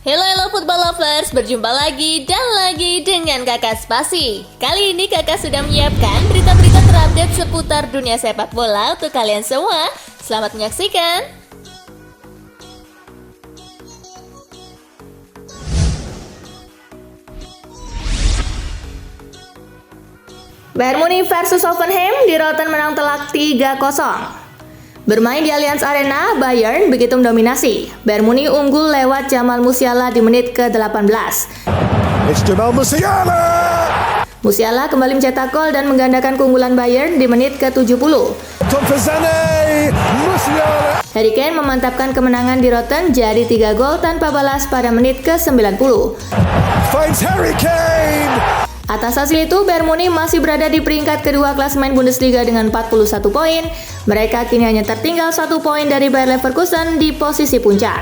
Halo football lovers, berjumpa lagi dan lagi dengan Kakak Spasi. Kali ini Kakak sudah menyiapkan berita-berita terupdate seputar dunia sepak bola untuk kalian semua. Selamat menyaksikan. Bayern Munich versus Hoffenheim, di Rotten menang telak 3-0. Bermain di Allianz Arena, Bayern begitu mendominasi. Bayern Munich unggul lewat Jamal Musiala di menit ke-18. It's Jamal Musiala! Musiala kembali mencetak gol dan menggandakan keunggulan Bayern di menit ke-70. Tom Fazane, Musiala! Harry Kane memantapkan kemenangan di Rotten jadi 3 gol tanpa balas pada menit ke-90. Finds Harry Kane! Atas hasil itu, Bayern Munich masih berada di peringkat kedua klasemen Bundesliga dengan 41 poin. Mereka kini hanya tertinggal 1 poin dari Bayer Leverkusen di posisi puncak.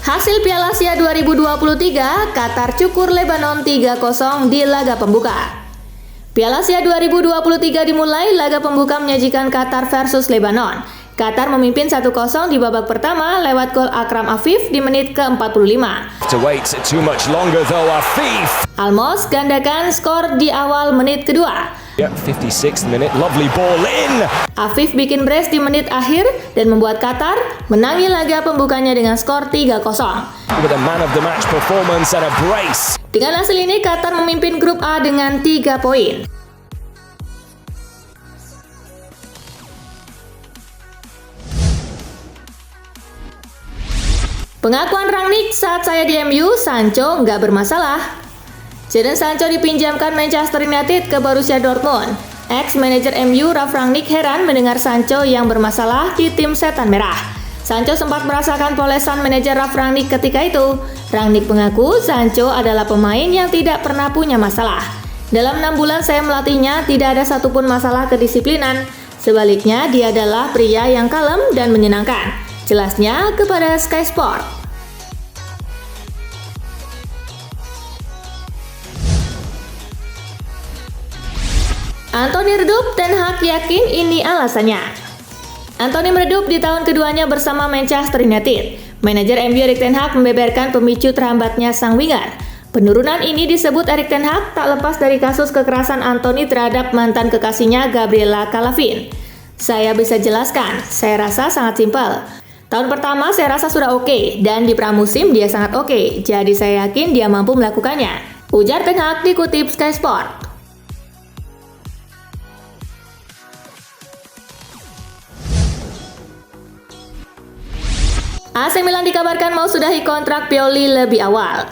Hasil Piala Asia 2023, Qatar cukur Lebanon 3-0 di laga pembuka. Piala Asia 2023 dimulai, laga pembuka menyajikan Qatar versus Lebanon. Qatar memimpin 1-0 di babak pertama lewat gol Akram Afif di menit ke-45. Almos gandakan skor di awal menit kedua. 56th minute, lovely ball in. Afif bikin brace di menit akhir dan membuat Qatar menangi laga pembukanya dengan skor 3-0. With a man of the match performance and a brace. Dengan hasil ini, Qatar memimpin grup A dengan 3 poin. Pengakuan Rangnick saat saya di MU, Sancho nggak bermasalah. Jadon Sancho dipinjamkan Manchester United ke Borussia Dortmund. Ex-manajer MU Ralf Rangnick heran mendengar Sancho yang bermasalah di tim Setan Merah. Sancho sempat merasakan polesan manajer Ralf Rangnick ketika itu. Rangnick mengaku Sancho adalah pemain yang tidak pernah punya masalah. Dalam 6 bulan saya melatihnya, tidak ada satupun masalah kedisiplinan. Sebaliknya, dia adalah pria yang kalem dan menyenangkan. Jelasnya kepada Sky Sport. Anthony redup, Ten Hag yakin ini alasannya. Anthony meredup di tahun keduanya bersama Manchester United. Manajer MU Erik ten Hag membeberkan pemicu terhambatnya sang winger. Penurunan ini disebut Erik ten Hag tak lepas dari kasus kekerasan Anthony terhadap mantan kekasihnya Gabriela Calavin. Saya bisa jelaskan, saya rasa sangat simpel. Tahun pertama saya rasa sudah oke, dan di pramusim dia sangat oke, jadi saya yakin dia mampu melakukannya. Ujar Ten Hag dikutip Sky Sport. AC Milan dikabarkan mau sudahi kontrak Pioli lebih awal.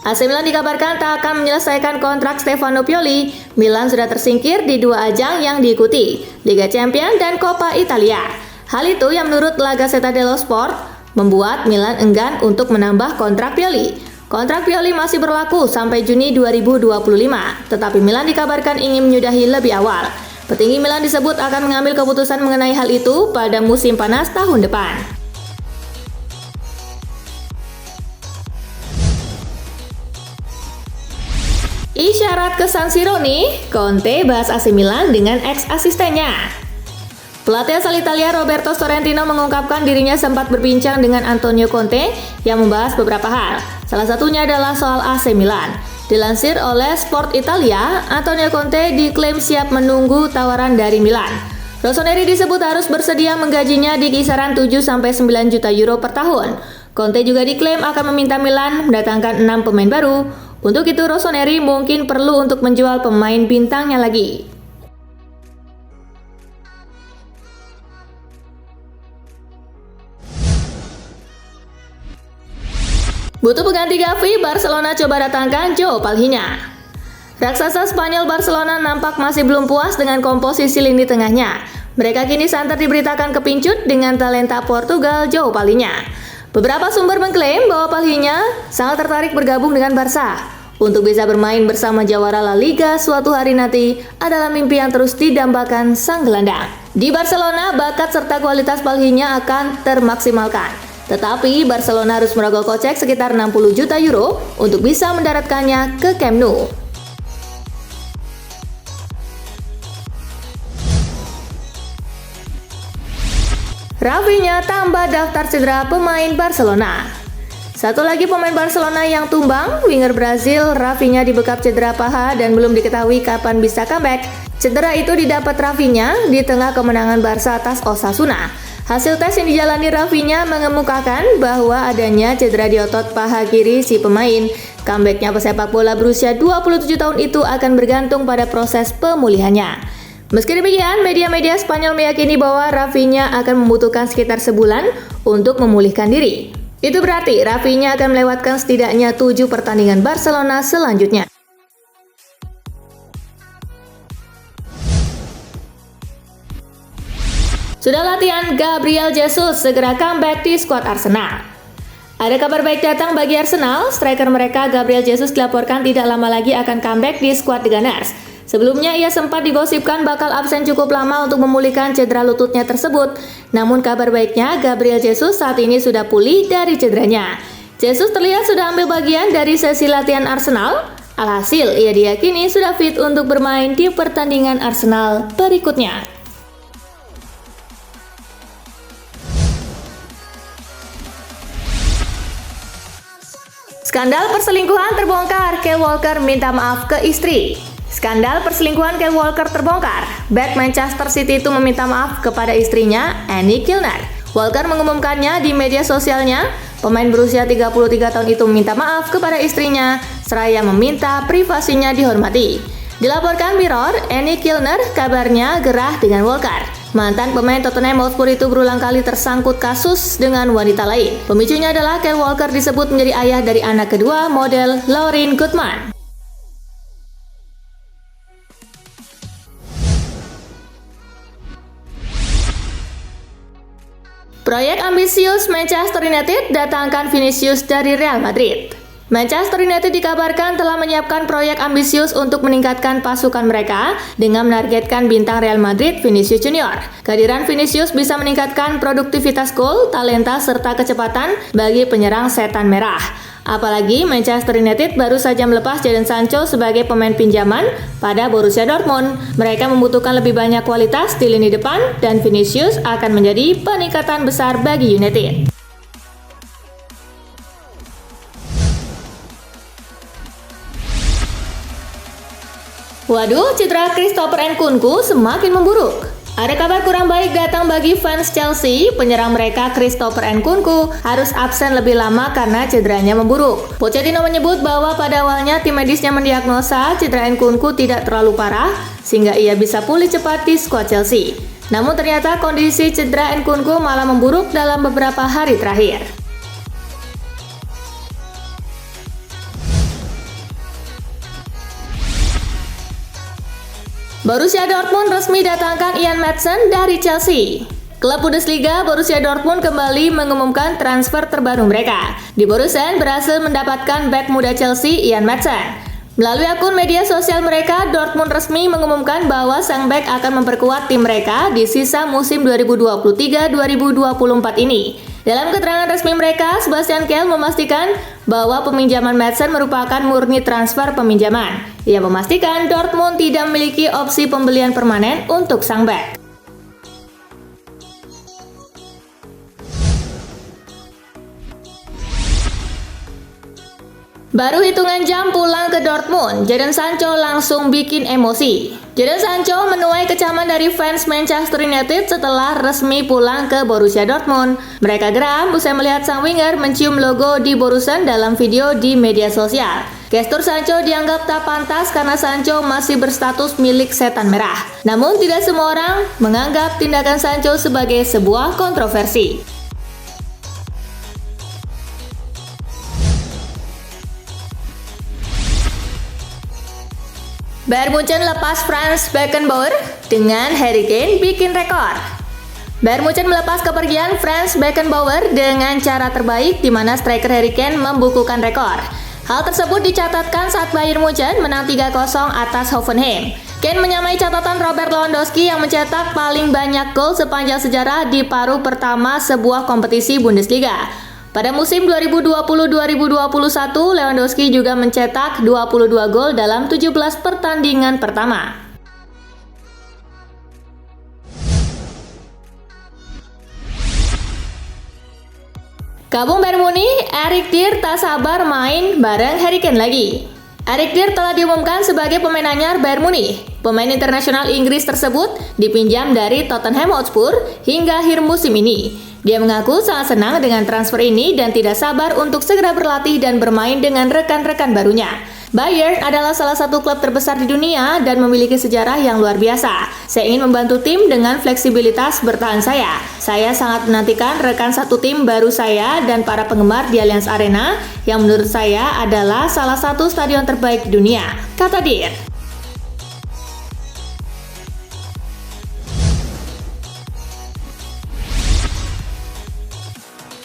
AC Milan dikabarkan tak akan menyelesaikan kontrak Stefano Pioli. Milan sudah tersingkir di 2 ajang yang diikuti, Liga Champions dan Coppa Italia. Hal itu yang menurut La Gazzetta dello Sport membuat Milan enggan untuk menambah kontrak Pioli. Kontrak Pioli masih berlaku sampai Juni 2025, tetapi Milan dikabarkan ingin menyudahi lebih awal. Petinggi Milan disebut akan mengambil keputusan mengenai hal itu pada musim panas tahun depan. Isyarat ke San Siro nih, Conte bahas AC Milan dengan ex-asistennya. Pelatih asal Italia Roberto Sorrentino mengungkapkan dirinya sempat berbincang dengan Antonio Conte yang membahas beberapa hal. Salah satunya adalah soal AC Milan. Dilansir oleh Sport Italia, Antonio Conte diklaim siap menunggu tawaran dari Milan. Rossoneri disebut harus bersedia menggajinya di kisaran 7-9 juta euro per tahun. Conte juga diklaim akan meminta Milan mendatangkan 6 pemain baru. Untuk itu Rossoneri mungkin perlu untuk menjual pemain bintangnya lagi. Butuh pengganti Gavi, Barcelona coba datangkan Joao Palhinha. Raksasa Spanyol Barcelona nampak masih belum puas dengan komposisi lini tengahnya. Mereka kini santer diberitakan kepincut dengan talenta Portugal Joao Palhinha. Beberapa sumber mengklaim bahwa Palhinha sangat tertarik bergabung dengan Barca. Untuk bisa bermain bersama jawara La Liga suatu hari nanti adalah mimpi yang terus didambakan sang gelandang. Di Barcelona, bakat serta kualitas Palhinha akan termaksimalkan. Tetapi Barcelona harus merogoh kocek sekitar 60 juta euro untuk bisa mendaratkannya ke Camp Nou. Rafinha tambah daftar cedera pemain Barcelona. Satu lagi pemain Barcelona yang tumbang, winger Brazil Rafinha dibekap cedera paha dan belum diketahui kapan bisa comeback. Cedera itu didapat Rafinha di tengah kemenangan Barca atas Osasuna. Hasil tes yang dijalani Rafinha mengemukakan bahwa adanya cedera di otot paha kiri si pemain. Comebacknya pesepak bola berusia 27 tahun itu akan bergantung pada proses pemulihannya. Meski demikian, media-media Spanyol meyakini bahwa Rafinha akan membutuhkan sekitar sebulan untuk memulihkan diri. Itu berarti Rafinha akan melewatkan setidaknya 7 pertandingan Barcelona selanjutnya. Sudah latihan, Gabriel Jesus segera comeback di skuad Arsenal. Ada kabar baik datang bagi Arsenal, striker mereka Gabriel Jesus dilaporkan tidak lama lagi akan comeback di skuad The Gunners. Sebelumnya ia sempat digosipkan bakal absen cukup lama untuk memulihkan cedera lututnya tersebut. Namun kabar baiknya, Gabriel Jesus saat ini sudah pulih dari cederanya. Jesus terlihat sudah ambil bagian dari sesi latihan Arsenal. Alhasil, ia diyakini sudah fit untuk bermain di pertandingan Arsenal berikutnya. Skandal perselingkuhan terbongkar, Kyle Walker minta maaf ke istri. Skandal perselingkuhan Kyle Walker terbongkar. Bek Manchester City itu meminta maaf kepada istrinya, Annie Kilner. Walker mengumumkannya di media sosialnya. Pemain berusia 33 tahun itu meminta maaf kepada istrinya, seraya meminta privasinya dihormati. Dilaporkan Mirror, Annie Kilner kabarnya gerah dengan Walker. Mantan pemain Tottenham Hotspur itu berulang kali tersangkut kasus dengan wanita lain. Pemicunya adalah Kyle Walker disebut menjadi ayah dari anak kedua model Lauren Goodman. Proyek ambisius Manchester United datangkan Vinicius dari Real Madrid. Manchester United dikabarkan telah menyiapkan proyek ambisius untuk meningkatkan pasukan mereka dengan menargetkan bintang Real Madrid Vinicius Junior. Kehadiran Vinicius bisa meningkatkan produktivitas gol, talenta, serta kecepatan bagi penyerang setan merah. Apalagi Manchester United baru saja melepas Jadon Sancho sebagai pemain pinjaman pada Borussia Dortmund. Mereka membutuhkan lebih banyak kualitas di lini depan dan Vinicius akan menjadi peningkatan besar bagi United. Waduh, cedera Christopher Nkunku semakin memburuk. Ada kabar kurang baik datang bagi fans Chelsea. Penyerang mereka Christopher Nkunku harus absen lebih lama karena cederanya memburuk. Pochettino menyebut bahwa pada awalnya tim medisnya mendiagnosa cedera Nkunku tidak terlalu parah sehingga ia bisa pulih cepat di skuad Chelsea. Namun ternyata kondisi cedera Nkunku malah memburuk dalam beberapa hari terakhir. Borussia Dortmund resmi datangkan Ian Maatsen dari Chelsea. Klub Bundesliga Borussia Dortmund kembali mengumumkan transfer terbaru mereka. Di Borussen berhasil mendapatkan bek muda Chelsea Ian Maatsen. Melalui akun media sosial mereka, Dortmund resmi mengumumkan bahwa sang bek akan memperkuat tim mereka di sisa musim 2023-2024 ini. Dalam keterangan resmi mereka, Sebastian Kehl memastikan bahwa peminjaman Maatsen merupakan murni transfer peminjaman. Ia memastikan Dortmund tidak memiliki opsi pembelian permanen untuk sang bek. Baru hitungan jam pulang ke Dortmund, Jadon Sancho langsung bikin emosi. Jadon Sancho menuai kecaman dari fans Manchester United setelah resmi pulang ke Borussia Dortmund. Mereka geram usai melihat sang winger mencium logo di Borussen dalam video di media sosial. Gestur Sancho dianggap tak pantas karena Sancho masih berstatus milik setan merah. Namun tidak semua orang menganggap tindakan Sancho sebagai sebuah kontroversi. Bayern Munchen lepas Franz Beckenbauer dengan Harry Kane bikin rekor. Bayern Munchen melepas kepergian Franz Beckenbauer dengan cara terbaik di mana striker Harry Kane membukukan rekor. Hal tersebut dicatatkan saat Bayern Munchen menang 3-0 atas Hoffenheim. Kane menyamai catatan Robert Lewandowski yang mencetak paling banyak gol sepanjang sejarah di paruh pertama sebuah kompetisi Bundesliga. Pada musim 2020-2021, Lewandowski juga mencetak 22 gol dalam 17 pertandingan pertama. Kabung Bayern Munich, Eric Dier tak sabar main bareng Harry Kane lagi. Eric Dier telah diumumkan sebagai pemain anyar Bayern Munich. Pemain internasional Inggris tersebut dipinjam dari Tottenham Hotspur hingga akhir musim ini. Dia mengaku sangat senang dengan transfer ini dan tidak sabar untuk segera berlatih dan bermain dengan rekan-rekan barunya. Bayern adalah salah satu klub terbesar di dunia dan memiliki sejarah yang luar biasa. Saya ingin membantu tim dengan fleksibilitas bertahan saya. Saya sangat menantikan rekan satu tim baru saya dan para penggemar di Allianz Arena yang menurut saya adalah salah satu stadion terbaik di dunia, kata Dier.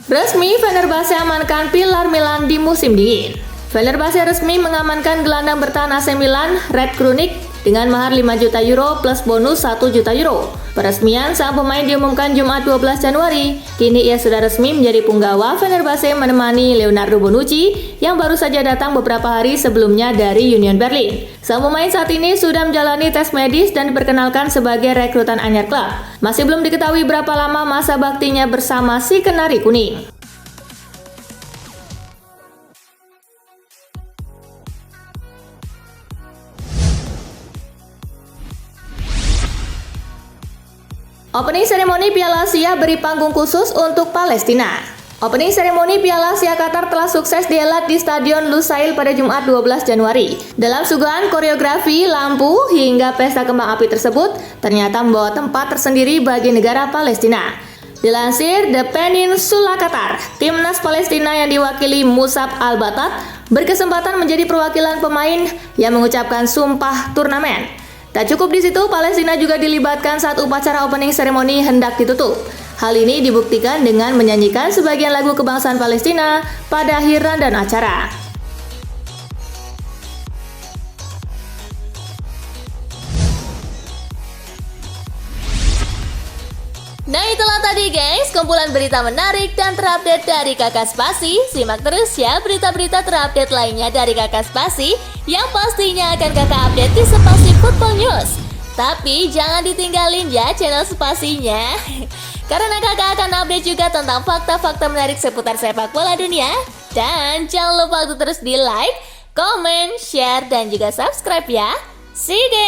Resmi, Fenerbahce amankan pilar Milan di musim dingin. Fenerbahce resmi mengamankan gelandang bertahan AC Milan, Red Krunic, dengan mahar 5 juta euro plus bonus 1 juta euro. Peresmian sang pemain diumumkan Jumat 12 Januari. Kini ia sudah resmi menjadi punggawa Fenerbahce menemani Leonardo Bonucci yang baru saja datang beberapa hari sebelumnya dari Union Berlin. Sang pemain saat ini sudah menjalani tes medis dan diperkenalkan sebagai rekrutan anyar klub. Masih belum diketahui berapa lama masa baktinya bersama si Kenari Kuning. Opening seremoni Piala Asia beri panggung khusus untuk Palestina. Opening seremoni Piala Asia Qatar telah sukses dihelat di Stadion Lusail pada Jumat 12 Januari. Dalam suguhan koreografi, lampu, hingga pesta kembang api tersebut ternyata membawa tempat tersendiri bagi negara Palestina. Dilansir The Peninsula Qatar, timnas Palestina yang diwakili Musab Al-Batat berkesempatan menjadi perwakilan pemain yang mengucapkan sumpah turnamen. Tak cukup di situ, Palestina juga dilibatkan saat upacara opening seremoni hendak ditutup. Hal ini dibuktikan dengan menyanyikan sebagian lagu kebangsaan Palestina pada akhir rundown acara. Nah itulah tadi guys, kumpulan berita menarik dan terupdate dari Kakak Spasi. Simak terus ya berita-berita terupdate lainnya dari Kakak Spasi yang pastinya akan Kakak update di Spasi Football News. Tapi jangan ditinggalin ya channel Spasinya, karena Kakak akan update juga tentang fakta-fakta menarik seputar sepak bola dunia. Dan jangan lupa untuk terus di like, comment, share, dan juga subscribe ya. See you guys!